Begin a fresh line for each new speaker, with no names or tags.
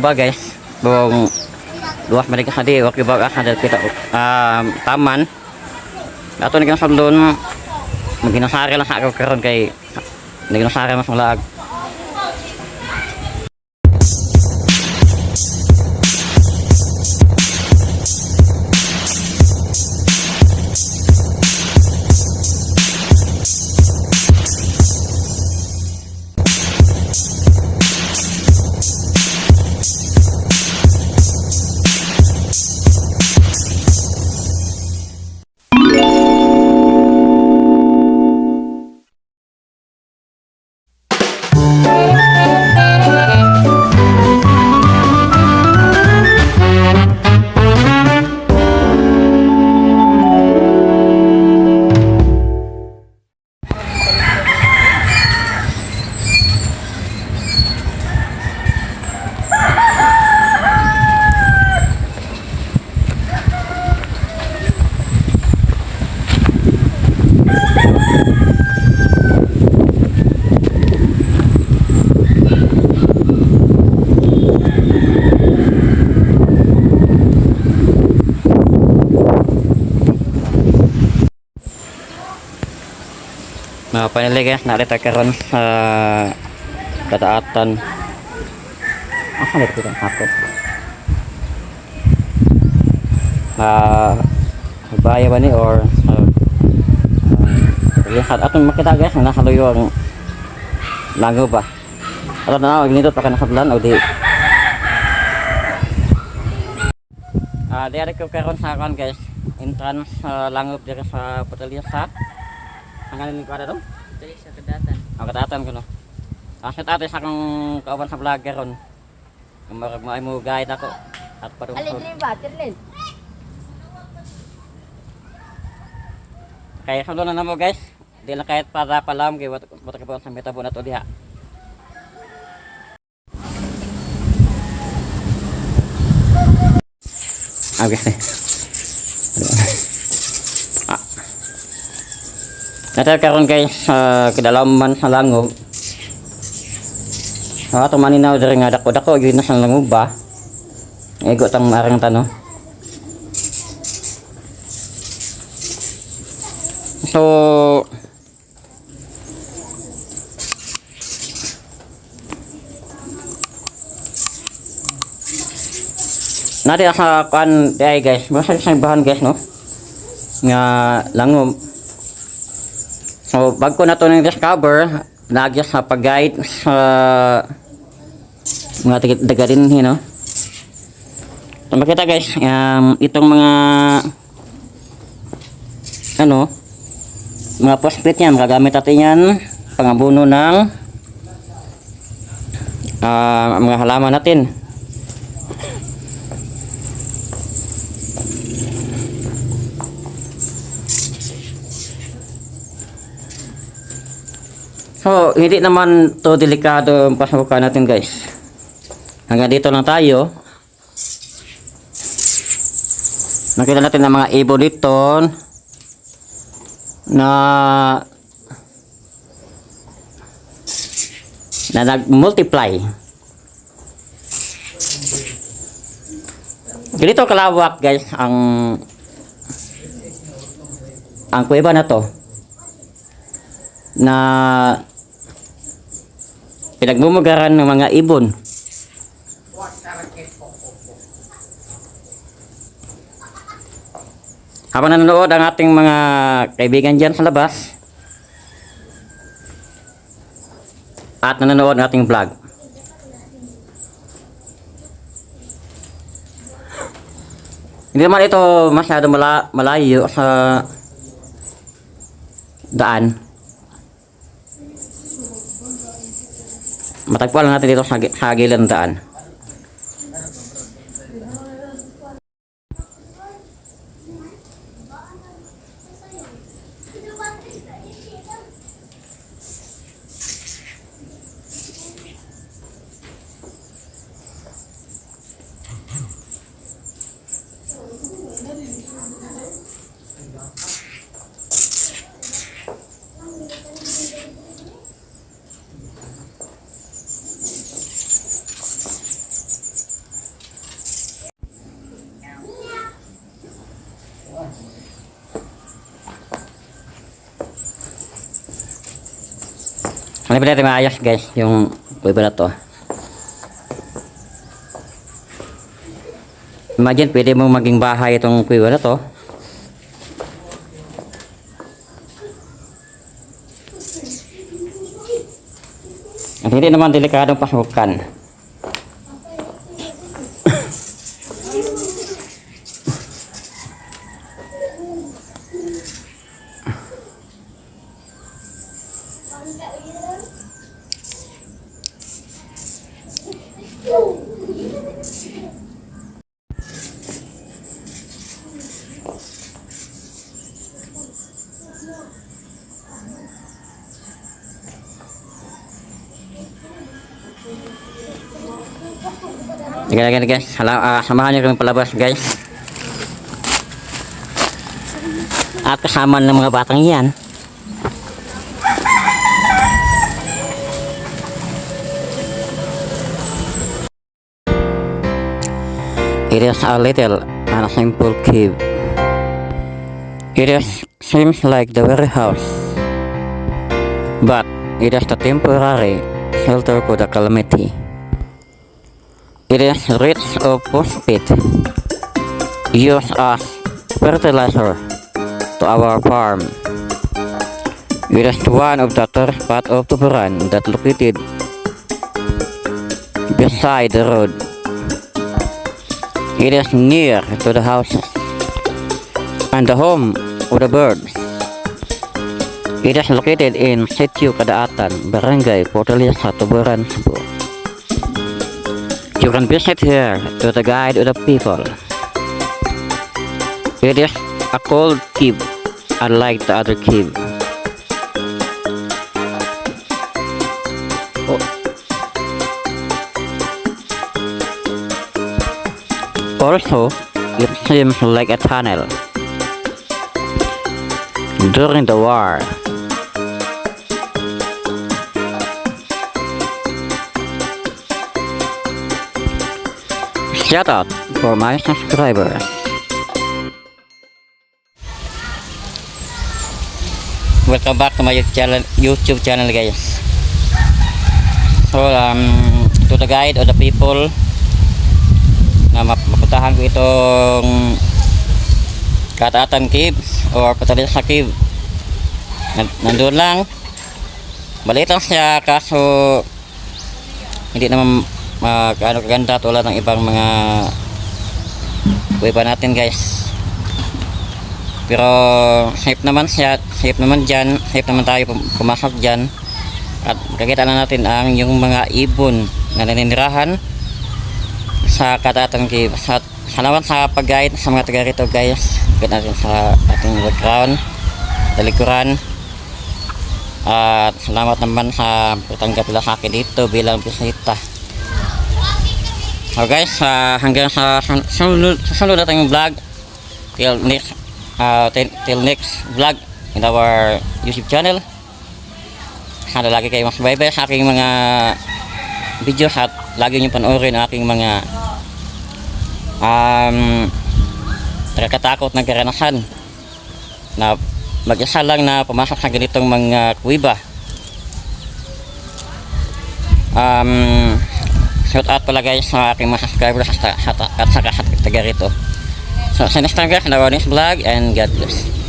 ba guys? Bung luas mereka hadi waktu bawa ada kita taman. Ato ni kan doon maginasari lang sa karon kay naginasari mas malag. Finally guys, narita karon sa kadaatan. Narito kita ako. Baya ba ni or lihat atong makita guys, nakaluyo ang langaw ba. Ato na ginito pa kana kadlan o di. Diari ko karon sa kan guys. Entrance langaw diri sa Putalisa. Hanggang ko ada dong. Dili sa kadatan. Kadatan ko no. Sa tate sa kang kauban sa vlogger ron. Kamar mo guide ako at padung.
Alin ba, Tirlin?
Kaya sa na mo guys. Di lang kahit para palam kay wat ka sa metabo na to diha. Okay. Nata karon guys kedalaman sa langob. Ato maninaw diri nga dako-dako gyud na sa langob ba. Ego tang marang tano. So nari sa kan day guys, basta sa bahan guys no. Nga langob. So, bago na ito ng discover, nagyas sa pag-guide sa mga daga din, you know. So, makita guys, itong mga mga phosphate yan, magagamit natin yan pangabuno ng mga halaman natin. So, hindi naman to delikado ang pasukan natin guys. Hanggang dito lang tayo. Nakita natin ang mga ibon dito na nag-multiply. Ganito kalawak guys ang kuweba na to na pinagmumugaran ng mga ibon. Habang nanonood ang ating mga kaibigan dyan sa labas at nanonood ng ating vlog, hindi naman ito masyado malayo sa daan. Matagpuan lang natin dito sa gilid ng daan. Ano ba natin maayos guys, yung kuweba na to. Imagine, pwede mong maging bahay itong kuweba na to. At hindi naman delikadong pasukan. Sige guys, samahan nyo kami palabas guys. At kasama ng mga batang yan. It is a little and simple cave. Seems like the very house, but it is a temporary shelter for the calamity. It is rich of phosphate, used as fertilizer to our farm. It is one of the tourist spot of Tuburan that located beside the road. It is near to the houses and the home of the birds. It is located in Sitio Kadaatan, Barangay Portaliasa, Tuburan, Cebu. You can visit here to the guide of the people. It is a cold cave, unlike the other cave. Also, it seems like a tunnel. During the war, shout out for my subscribers. Welcome back to my YouTube channel guys. So to the guide of the people na mapuntahan ko itong Kadaatan Cave or Portaliasa Cave. Nandun lang, maliit lang siya, kaso hindi naman kaganda tulad ng ibang mga kuweba natin guys. Pero safe naman siya, safe naman dyan, safe naman tayo pumasok dyan. At kakita na natin ang yung mga ibon na naninirahan sa Kadaatan Cave. Salamat sa pag-guide sa mga taga rito guys. Kita natin sa ating background, talikuran. At salamat naman sa patanggap nila sa akin dito bilang bisita. So guys, hanggang sa susunod natin yung vlog. Till next vlog in our YouTube channel. Sana lagi kayo mas bye-bye sa aking mga video at lagi nyo panoorin ang aking mga nakakatakot na karanasan na mag-isa lang na pumasok sa ganitong mga kuweba. Shout out pala guys sa aking mga subscribers at sa taga rito. So sa next time guys, next vlog and God bless.